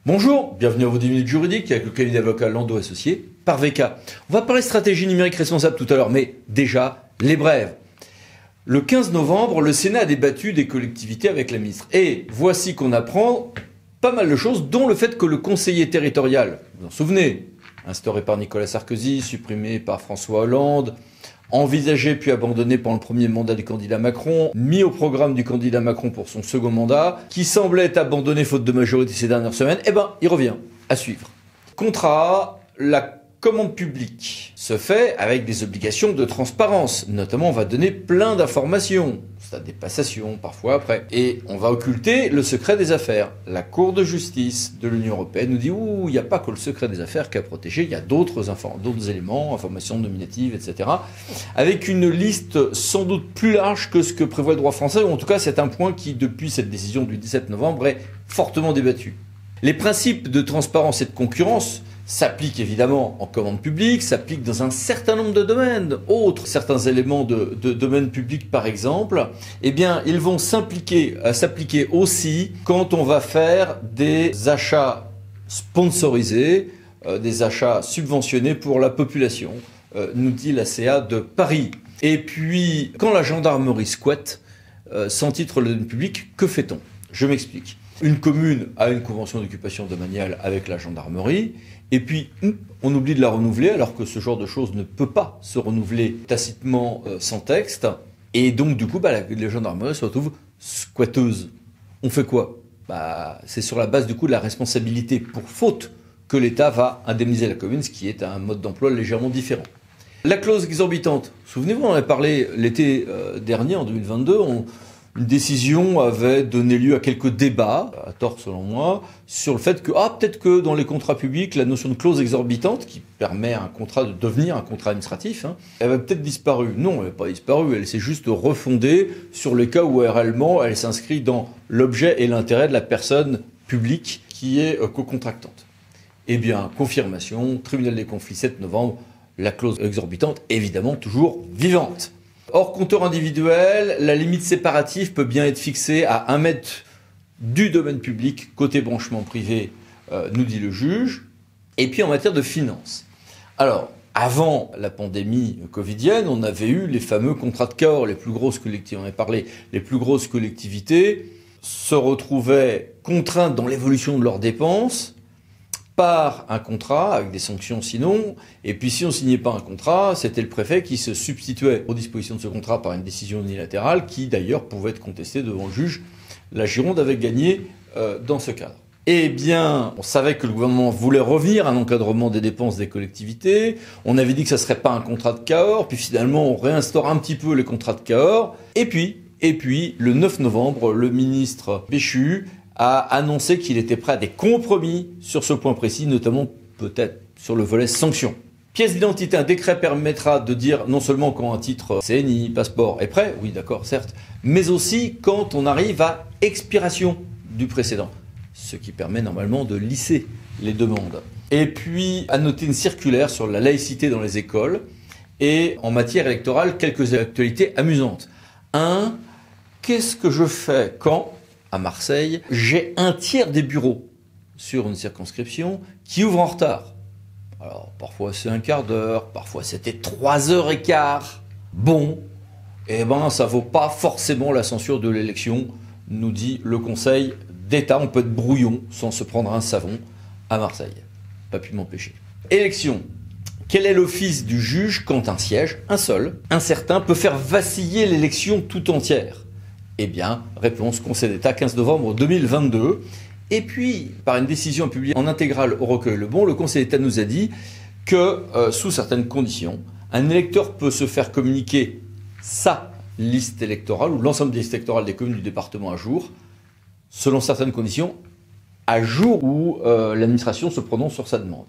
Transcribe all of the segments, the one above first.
Bonjour, bienvenue à vos 10 minutes juridiques avec le cabinet d'avocats Landau Associés par VK. On va parler stratégie numérique responsable tout à l'heure, mais déjà, les brèves. Le 15 novembre, le Sénat a débattu des collectivités avec la ministre. Et voici qu'on apprend pas mal de choses, dont le fait que le conseiller territorial, vous vous en souvenez, instauré par Nicolas Sarkozy, supprimé par François Hollande, envisagé puis abandonné pendant le premier mandat du candidat Macron, mis au programme du candidat Macron pour son second mandat, qui semblait être abandonné faute de majorité ces dernières semaines, il revient. À suivre. Contrat, la commande publique se fait avec des obligations de transparence. Notamment, on va donner plein d'informations, stade des passations, parfois après. Et on va occulter le secret des affaires. La Cour de justice de l'Union européenne nous dit « il n'y a pas que le secret des affaires qu'à protéger, il y a d'autres éléments, informations nominatives, etc. » Avec une liste sans doute plus large que ce que prévoit le droit français, ou en tout cas c'est un point qui, depuis cette décision du 17 novembre, est fortement débattu. Les principes de transparence et de concurrence s'appliquent évidemment en commande publique, s'appliquent dans un certain nombre de domaines. Autres, certains éléments de domaine public par exemple, ils vont s'appliquer aussi quand on va faire des achats sponsorisés, des achats subventionnés pour la population, nous dit la CA de Paris. Et puis, quand la gendarmerie squatte, sans titre de domaine public, que fait-on? Je m'explique. Une commune a une convention d'occupation domaniale avec la gendarmerie, et puis on oublie de la renouveler, alors que ce genre de choses ne peut pas se renouveler tacitement sans texte, et donc du coup les gendarmeries se retrouvent squatteuses. On fait quoi? C'est sur la base du coup de la responsabilité pour faute que l'État va indemniser la commune, ce qui est un mode d'emploi légèrement différent. La clause exorbitante, souvenez-vous, on en a parlé l'été dernier, en 2022, une décision avait donné lieu à quelques débats, à tort selon moi, sur le fait que, peut-être que dans les contrats publics, la notion de clause exorbitante, qui permet à un contrat de devenir un contrat administratif, elle avait peut-être disparu. Non, elle n'a pas disparu, elle s'est juste refondée sur les cas où réellement elle s'inscrit dans l'objet et l'intérêt de la personne publique qui est co-contractante. Confirmation, tribunal des conflits 7 novembre, la clause exorbitante, évidemment toujours vivante. Hors compteur individuel, la limite séparative peut bien être fixée à 1 mètre du domaine public, côté branchement privé, nous dit le juge. Et puis en matière de finances. Alors, avant la pandémie covidienne, on avait eu les fameux contrats de Cahors, les plus grosses collectivités, on en a parlé, les plus grosses collectivités se retrouvaient contraintes dans l'évolution de leurs dépenses par un contrat, avec des sanctions sinon, et puis si on ne signait pas un contrat, c'était le préfet qui se substituait aux dispositions de ce contrat par une décision unilatérale qui d'ailleurs pouvait être contestée devant le juge. La Gironde avait gagné dans ce cadre. On savait que le gouvernement voulait revenir à un encadrement des dépenses des collectivités, on avait dit que ça ne serait pas un contrat de Cahors, puis finalement on réinstaure un petit peu les contrats de Cahors, et puis le 9 novembre, le ministre Béchu a annoncé qu'il était prêt à des compromis sur ce point précis, notamment peut-être sur le volet sanctions. Pièce d'identité, un décret permettra de dire non seulement quand un titre CNI, passeport est prêt, oui d'accord, certes, mais aussi quand on arrive à expiration du précédent, ce qui permet normalement de lisser les demandes. Et puis, à noter une circulaire sur la laïcité dans les écoles et en matière électorale, quelques actualités amusantes. Qu'est-ce que je fais quand à Marseille, j'ai un tiers des bureaux sur une circonscription qui ouvrent en retard? Alors, parfois c'est un quart d'heure, parfois c'était 3h15. Ça vaut pas forcément la censure de l'élection, nous dit le Conseil d'État. On peut être brouillon sans se prendre un savon à Marseille. Pas pu m'empêcher. Élection. Quel est l'office du juge quand un siège, un seul, incertain, peut faire vaciller l'élection tout entière? Réponse Conseil d'État 15 novembre 2022. Et puis, par une décision publiée en intégrale au recueil Le Bon, le Conseil d'État nous a dit que, sous certaines conditions, un électeur peut se faire communiquer sa liste électorale ou l'ensemble des listes électorales des communes du département à jour, selon certaines conditions, à jour où l'administration se prononce sur sa demande.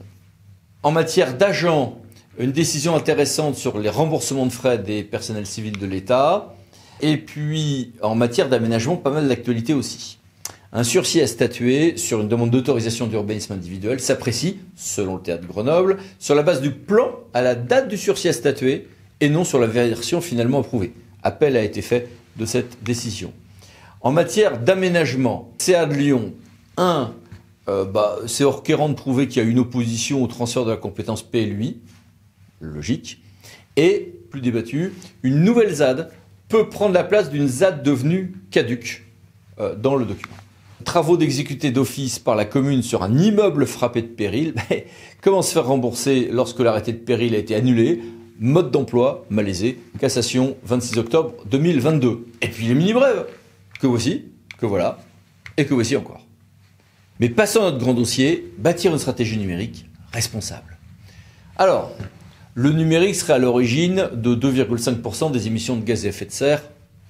En matière d'agents, une décision intéressante sur les remboursements de frais des personnels civils de l'État. Et puis, en matière d'aménagement, pas mal d'actualités aussi. Un sursis à statuer sur une demande d'autorisation d'urbanisme individuel s'apprécie, selon le théâtre de Grenoble, sur la base du plan à la date du sursis à statuer et non sur la version finalement approuvée. Appel a été fait de cette décision. En matière d'aménagement, CA de Lyon, C'est orquérant de prouver qu'il y a une opposition au transfert de la compétence PLUI, logique, et, plus débattu, une nouvelle ZAD peut prendre la place d'une ZAD devenue caduque dans le document. Travaux d'exécuter d'office par la commune sur un immeuble frappé de péril. Comment se faire rembourser lorsque l'arrêté de péril a été annulé? Mode d'emploi malaisé. Cassation 26 octobre 2022. Et puis les mini-brèves. Que voici, que voilà, et que voici encore. Mais passons à notre grand dossier, bâtir une stratégie numérique responsable. Alors, le numérique serait à l'origine de 2,5% des émissions de gaz à effet de serre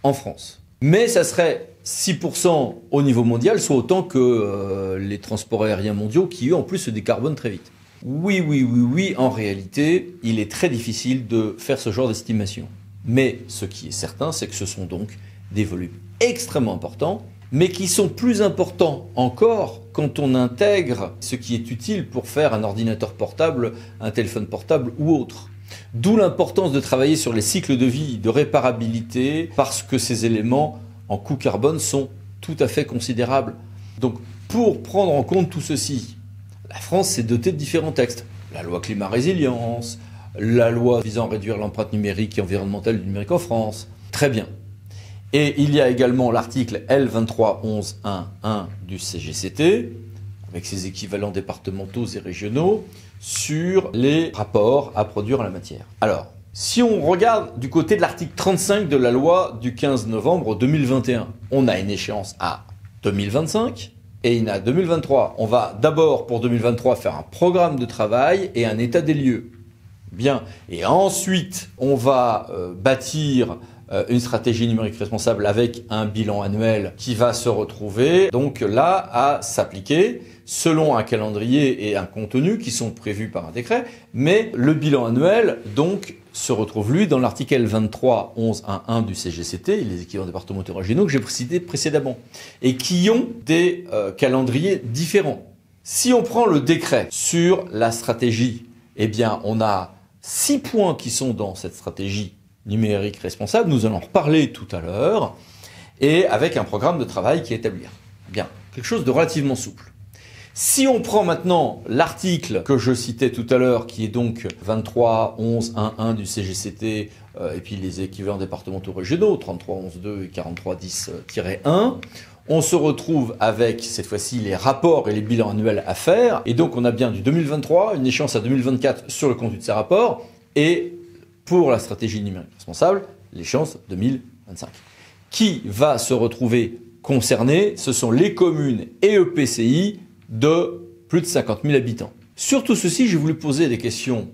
en France. Mais ça serait 6% au niveau mondial, soit autant que les transports aériens mondiaux qui, eux, en plus, se décarbonent très vite. Oui, en réalité, il est très difficile de faire ce genre d'estimation. Mais ce qui est certain, c'est que ce sont donc des volumes extrêmement importants, mais qui sont plus importants encore quand on intègre ce qui est utile pour faire un ordinateur portable, un téléphone portable ou autre. D'où l'importance de travailler sur les cycles de vie, de réparabilité, parce que ces éléments en coût carbone sont tout à fait considérables. Donc, pour prendre en compte tout ceci, la France s'est dotée de différents textes. La loi climat-résilience, la loi visant à réduire l'empreinte numérique et environnementale du numérique en France. Très bien. Et il y a également l'article L231111 du CGCT, avec ses équivalents départementaux et régionaux, sur les rapports à produire en la matière. Alors, si on regarde du côté de l'article 35 de la loi du 15 novembre 2021, on a une échéance à 2025 et une à 2023. On va d'abord, pour 2023, faire un programme de travail et un état des lieux. Bien. Et ensuite, on va bâtir une stratégie numérique responsable avec un bilan annuel qui va se retrouver donc là à s'appliquer selon un calendrier et un contenu qui sont prévus par un décret, mais le bilan annuel donc se retrouve lui dans l'article 231111 du CGCT, les équivalents départementaux régionaux que j'ai cités précédemment, et qui ont des calendriers différents. Si on prend le décret sur la stratégie, eh bien on a 6 points qui sont dans cette stratégie numérique responsable, nous allons en reparler tout à l'heure, et avec un programme de travail qui est établi. Bien, quelque chose de relativement souple. Si on prend maintenant l'article que je citais tout à l'heure, qui est donc 231111 du CGCT, et puis les équivalents départementaux régionaux, 3311.2 et 4310-1, on se retrouve avec, cette fois-ci, les rapports et les bilans annuels à faire, et donc on a bien du 2023, une échéance à 2024 sur le contenu de ces rapports, et pour la stratégie numérique responsable, l'échéance 2025. Qui va se retrouver concerné? Ce sont les communes et EPCI de plus de 50 000 habitants. Sur tout ceci, j'ai voulu poser des questions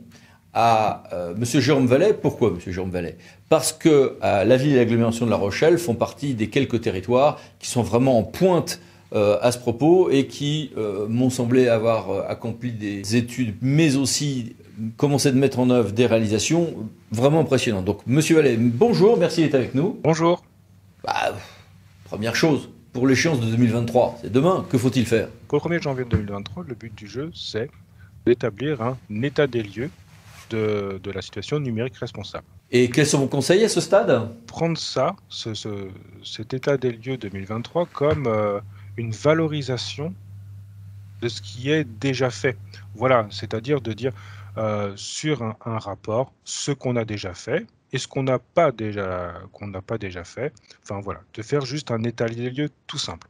à M. Jérôme Vallet. Pourquoi M. Jérôme Vallet? Parce que la ville et l'agglomération de La Rochelle font partie des quelques territoires qui sont vraiment en pointe à ce propos et qui m'ont semblé avoir accompli des études, mais aussi commencer de mettre en œuvre des réalisations vraiment impressionnantes. Donc, Monsieur Vallet, bonjour, merci d'être avec nous. Bonjour. Première chose, pour l'échéance de 2023, c'est demain, que faut-il faire? Pour le 1er janvier 2023, le but du jeu, c'est d'établir un état des lieux de la situation numérique responsable. Et quels sont vos conseils à ce stade? Prendre ça, cet état des lieux 2023, comme une valorisation de ce qui est déjà fait. Voilà, c'est-à-dire de dire sur un rapport ce qu'on a déjà fait et ce qu'on n'a pas déjà fait. Enfin voilà, de faire juste un état des lieux tout simple.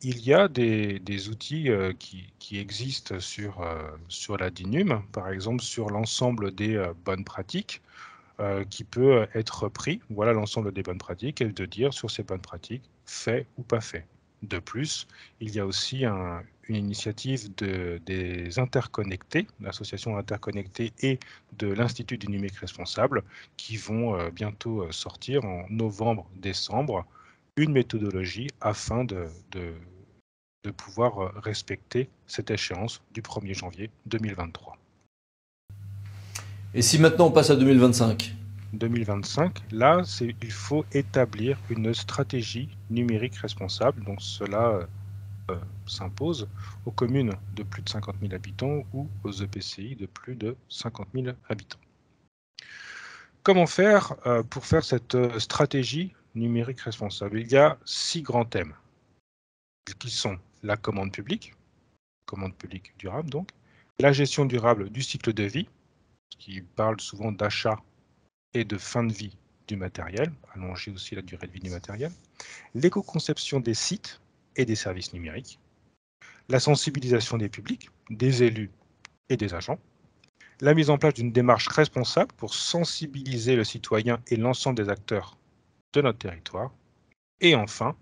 Il y a des outils qui existent sur la DINUM, par exemple sur l'ensemble des bonnes pratiques qui peut être pris. Voilà l'ensemble des bonnes pratiques et de dire sur ces bonnes pratiques, fait ou pas fait. De plus, il y a aussi une initiative des interconnectés, l'association interconnectée et de l'Institut du numérique responsable, qui vont bientôt sortir en novembre-décembre une méthodologie afin de pouvoir respecter cette échéance du 1er janvier 2023. Et si maintenant on passe à 2025? 2025, là, il faut établir une stratégie numérique responsable. Donc cela s'impose aux communes de plus de 50 000 habitants ou aux EPCI de plus de 50 000 habitants. Comment faire pour faire cette stratégie numérique responsable? Il y a 6 grands thèmes qui sont la commande publique, commande publique durable donc, la gestion durable du cycle de vie, qui parle souvent d'achat et de fin de vie du matériel, allonger aussi la durée de vie du matériel, l'éco-conception des sites et des services numériques, la sensibilisation des publics, des élus et des agents, la mise en place d'une démarche responsable pour sensibiliser le citoyen et l'ensemble des acteurs de notre territoire, et enfin,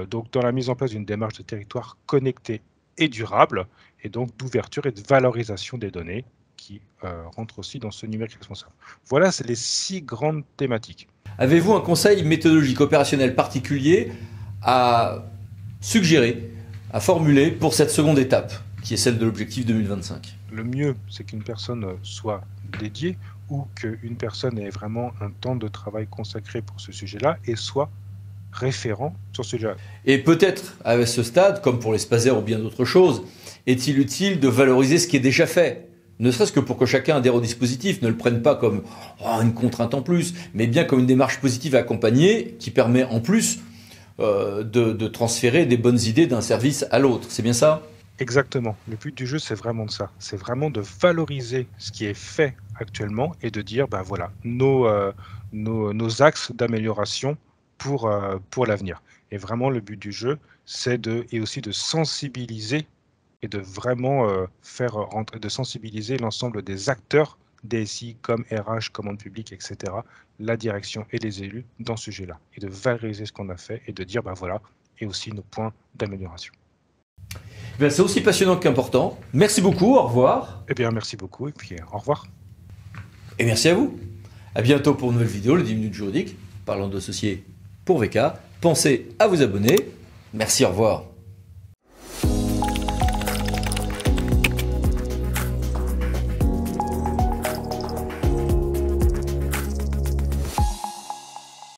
donc dans la mise en place d'une démarche de territoire connecté et durable, et donc d'ouverture et de valorisation des données qui rentrent aussi dans ce numérique responsable. Voilà, c'est les 6 grandes thématiques. Avez-vous un conseil méthodologique opérationnel particulier à suggérer, à formuler pour cette seconde étape, qui est celle de l'objectif 2025? Le mieux, c'est qu'une personne soit dédiée ou qu'une personne ait vraiment un temps de travail consacré pour ce sujet-là et soit référent sur ce sujet-là. Et peut-être, à ce stade, comme pour les spasers ou bien d'autres choses, est-il utile de valoriser ce qui est déjà fait? Ne serait-ce que pour que chacun adhère au dispositif, ne le prenne pas comme une contrainte en plus, mais bien comme une démarche positive à accompagner qui permet en plus de transférer des bonnes idées d'un service à l'autre. C'est bien ça? Exactement. Le but du jeu, c'est vraiment de ça. C'est vraiment de valoriser ce qui est fait actuellement et de dire, ben voilà, nos axes d'amélioration pour l'avenir. Et vraiment, le but du jeu, c'est et aussi de sensibiliser et de vraiment de sensibiliser l'ensemble des acteurs, DSI comme RH, commande publique, etc., la direction et les élus dans ce sujet-là. Et de valoriser ce qu'on a fait et de dire, ben voilà, et aussi nos points d'amélioration. C'est aussi passionnant qu'important. Merci beaucoup, au revoir. Eh bien, merci beaucoup et puis au revoir. Et merci à vous. À bientôt pour une nouvelle vidéo, le 10 minutes juridiques, parlant d'associés pour VK. Pensez à vous abonner. Merci, au revoir.